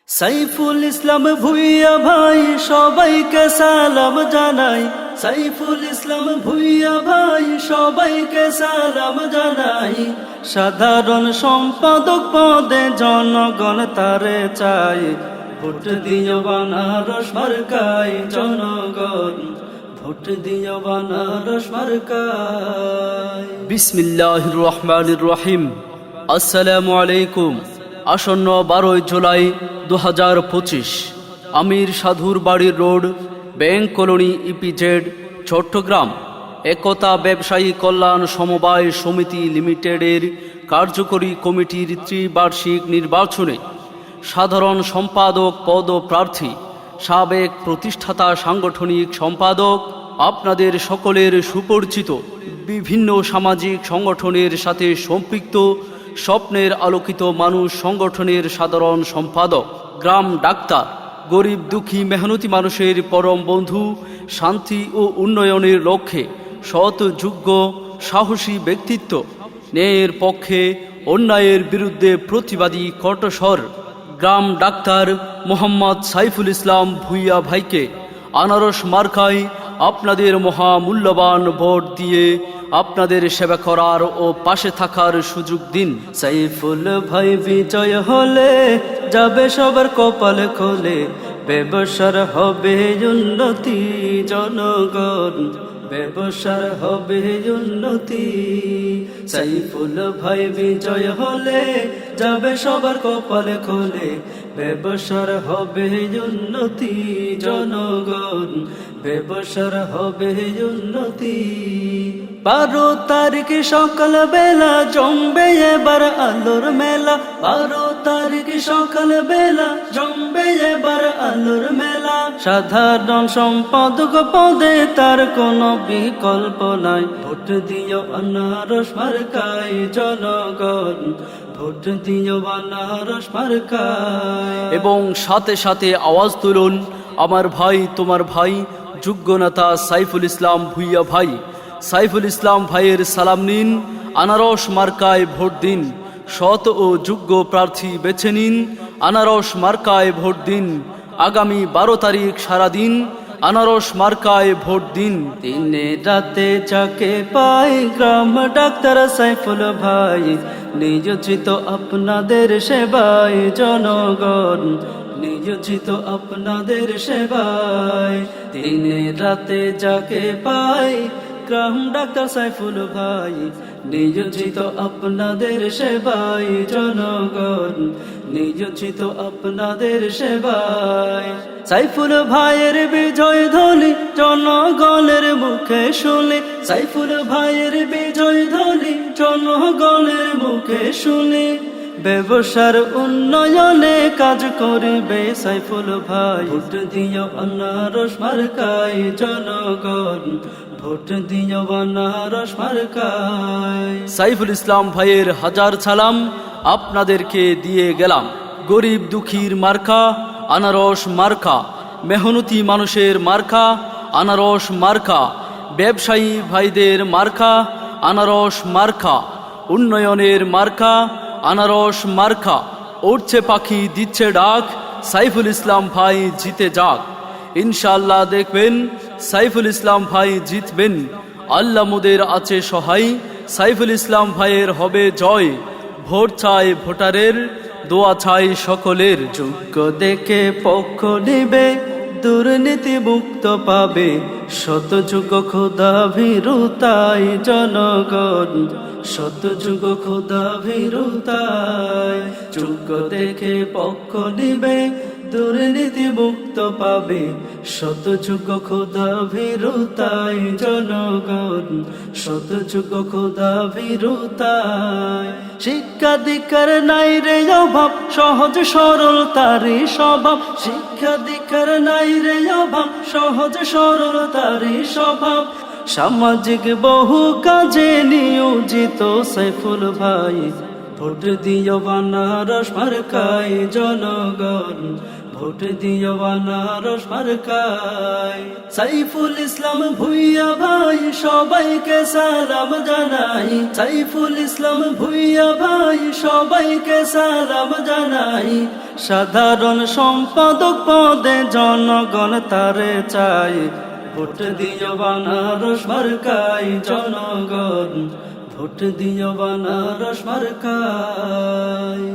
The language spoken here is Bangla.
সাইফুল ইসলাম ভুইয়া ভাই সবাইকে সালাম জানাই। সাইফুল ইসলাম ভুইয়া ভাই সবাইকে সালাম জানাই। সাধারণ সম্পাদক পদে জনগণ তারে চাই। ভোট দিও বানারস মার্কায় জনগণ, ভোট দিও বানারস মার্কায়। বিসমিল্লাহির রহমানির রহিম। আসসালামু আলাইকুম। আসন্ন 12 জুলাই 2025 আমির সাধুর বাড়ির road, bank colony, EPZ, Chattogram একতা ব্যবসায়ী কল্যাণ সমবায় সমিতি লিমিটেডের কার্যকরী কমিটির ত্রিবার্ষিক নির্বাচনে সাধারণ সম্পাদক পদপ্রার্থী, সাবেক প্রতিষ্ঠাতা সাংগঠনিক সম্পাদক, আপনাদের সকলের সুপরিচিত বিভিন্ন সামাজিক সংগঠনের সাথে সম্পৃক্ত স্বপ্নের আলোকিত মানুষ সংগঠনের সাধারণ সম্পাদক, গ্রাম ডাক্তার, গরিব দুঃখী মেহনতি মানুষের পরম বন্ধু, শান্তি ও উন্নয়নের লক্ষ্যে সৎ, যোগ্য, সাহসী ব্যক্তিত্ব, ন্যায়ের পক্ষে, অন্যায়ের বিরুদ্ধে প্রতিবাদী কণ্ঠস্বর গ্রাম ডাক্তার মোহাম্মদ সাইফুল ইসলাম ভুইয়া ভাইকে আনারস মার্কায় আপনাদের মহামূল্যবান ভোট দিয়ে আপনাদের সেবা করার ও পাশে থাকার সুযোগ দিন। সাইফুল ভাই বিজয় হলে যাবে সবার কপাল খোলে, ব্যবসার হবে উন্নতি জনগণ, ব্যবসার হবে উন্নতি। সাইফুল ভাই বিজয় হলে যাবে সবার কপাল খোলে, ব্যবসার হবে উন্নতি জনগণ, ব্যবসার হবে উন্নতি। 12 তারিখ সকাল বেলা জমবে এবার আলোর মেলা। 12 তারিখ সকাল বেলা জমবে এবার আলোর মেলা। সাধারণ সম্পাদক পদে তার কোনো বিকল্প নাই। ভোট দিও আনারস মার্কায় জনগণ, ভোট দিও আনারস মার্কায়। এবং সাথে সাথে আওয়াজ তুলুন, আমার ভাই তোমার ভাই যোগ্য নেতা সাইফুল ইসলাম ভুইয়া ভাই। সাইফুল ইসলাম ভাইয়ের সালাম নিন, আনারস মার্কায় ভোট দিন, সৎ ও যোগ্য প্রার্থী বেছে নিন, আনারস মার্কায় ভোট দিন। আগামী 12 তারিখ সারাদিন আনারস মার্কায় ভোট দিন। দিনে রাতে যাকে পাই গ্রাম ডাক্তার সাইফুল ভাই, নিয়োজিত আপনাদের সেবায় জনগণ, নিয়োজিত আপনাদের সেবায়। দিনে রাতে যাকে পাই গ্রাম ডাক্তার সাইফুল ভাই, নিয়োজিত আপনাদের সেবায় জনগণ, নিয়োজিত আপনাদের সেবায়। সাইফুল ভাইয়ের বিজয় ধ্বনি জনগণের মুখে শুনি, সাইফুল ভাইয়ের বিজয় ধ্বনি জনগণের মুখে শুনি। ব্যবসার উন্নয়নে কাজ করবে সাইফুল ভাই। ভোট দিও আনারস মার্কায় জনগণ, ভোট দিও আনারস মার্কায়। সাইফুল ইসলাম ভাইয়ের হাজার সালাম আপনাদেরকে দিয়ে গেলাম। গরিব দুঃখীর মার্কা আনারস মার্কা, মেহনতি মানুষের মার্কা আনারস মার্কা, ব্যবসায়ী ভাইদের মার্কা আনারস মার্কা, উন্নয়নের মার্কা আনারস মার্কা। উঠছে পাখি দিচ্ছে ডাক, সাইফুল ইসলাম ভাই জিতে যাক। ইনশাআল্লাহ দেখবেন সাইফুল ইসলাম ভাই জিতবেন। আল্লাহ মোদের আছে সহায়, সাইফুল ইসলাম ভাইয়ের হবে জয়। ভোট চাই ভোটারের, দোয়া চাই সকলের। যোগ্য দেখে পক্ষ নিবে, দুর্নীতি মুক্ত পাবে, শতযুগ খোদা ভীরুতায় জনগণ, শতযুগ খোদা ভীরুতায়। যোগ্য দেখে পক্ষ নিবে, দুর্নীতি মুক্ত পাবে, শতযুগ খোদা ভীরুতায় জনগণ, শতযুগ খোদা ভীরুতায়। শিক্ষা দীক্ষার নাই রে অভাব, সহজ সরল তারি স্বভাব। শিক্ষা দীক্ষার নাই রে অভাব, সহজ সরল তারি স্বভাব। সামাজিক বহু কাজে নিয়োজিত সাইফুল ভাই, ভোট দিও বানারস মার্কায় জনগণ, ভোট দিও বানারস মার্কায়। সাইফুল ইসলাম ভুইয়া ভাই সবাইকে সালাম জানাই, সাইফুল ইসলাম ভুইয়া ভাই সবাইকে সালাম জানাই। সাধারণ সম্পাদক পদে জনগণ তারে চাই, ভোট দিও বানারস মার্কায় জনগণ, ভোট দিও বানারস মার্কায়।